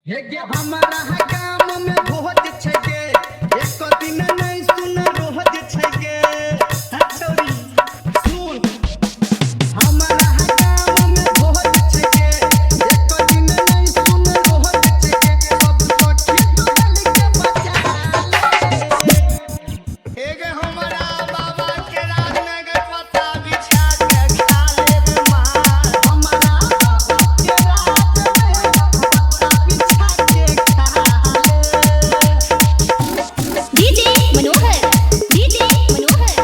हे गे हमारा है गाम में भोज छै गे एक दिन नहीं सुन रोज छै गे हटोरी सुन हमारा है गाम में भोज छै गे एक दिन नहीं सुन रोज छै गे सब सखी डोल के बचा ले हे गे हमारा बाबा के राज में गे पता बिछा के खा ले रे मार हमारा बाबा के राज में पता बिछा के खा ले डीजे मनोहर डीजे मनोहर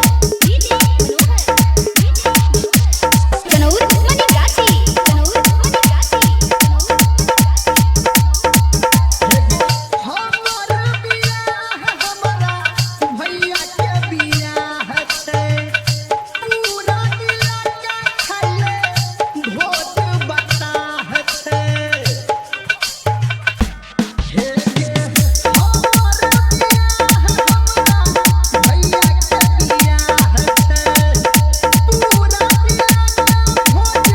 डीजे मनोहर कनौर मनीगाछी कनौर मनीगाछी हमर बियाह हमरा भैया के बियाह छै पूरा इलाका खैले भोज बताह छै हे गे हमर बियाह हमरा भैया के बियाह छै पूरा इलाका भोज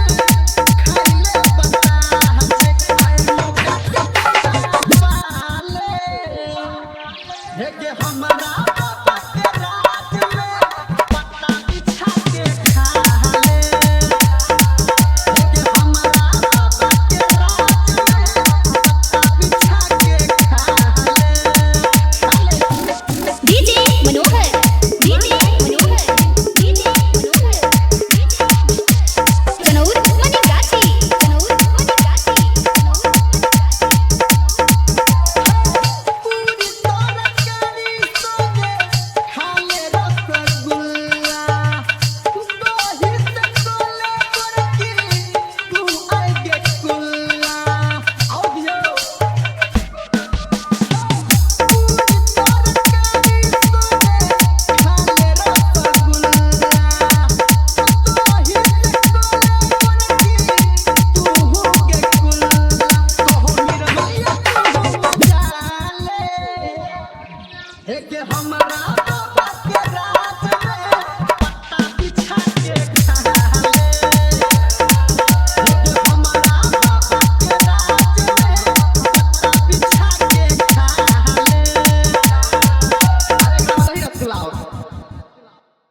खैले बताह छै आइ मौका वाले हे गे हमारा बाबा के राज में पता बिछा के खा ले हे गे हमारा बाबा के राज में पता बिछा के खा ले डीजे मनोहर डीजे मनोहर डीजे मनोहर कनौर मनीगाछी कनौर मनीगाछी पूरी तरकारी सोगे खाले रसगुल्ला दही से कोले बरकी तू आई गे कुल्ला आओ दियो पूरी तरकारी सोगे खाले रसगुल्ला दही से कोले बरकी तू हो गे कुल्ला कहो मेरा भैया तू मजा ले हे गे हमारा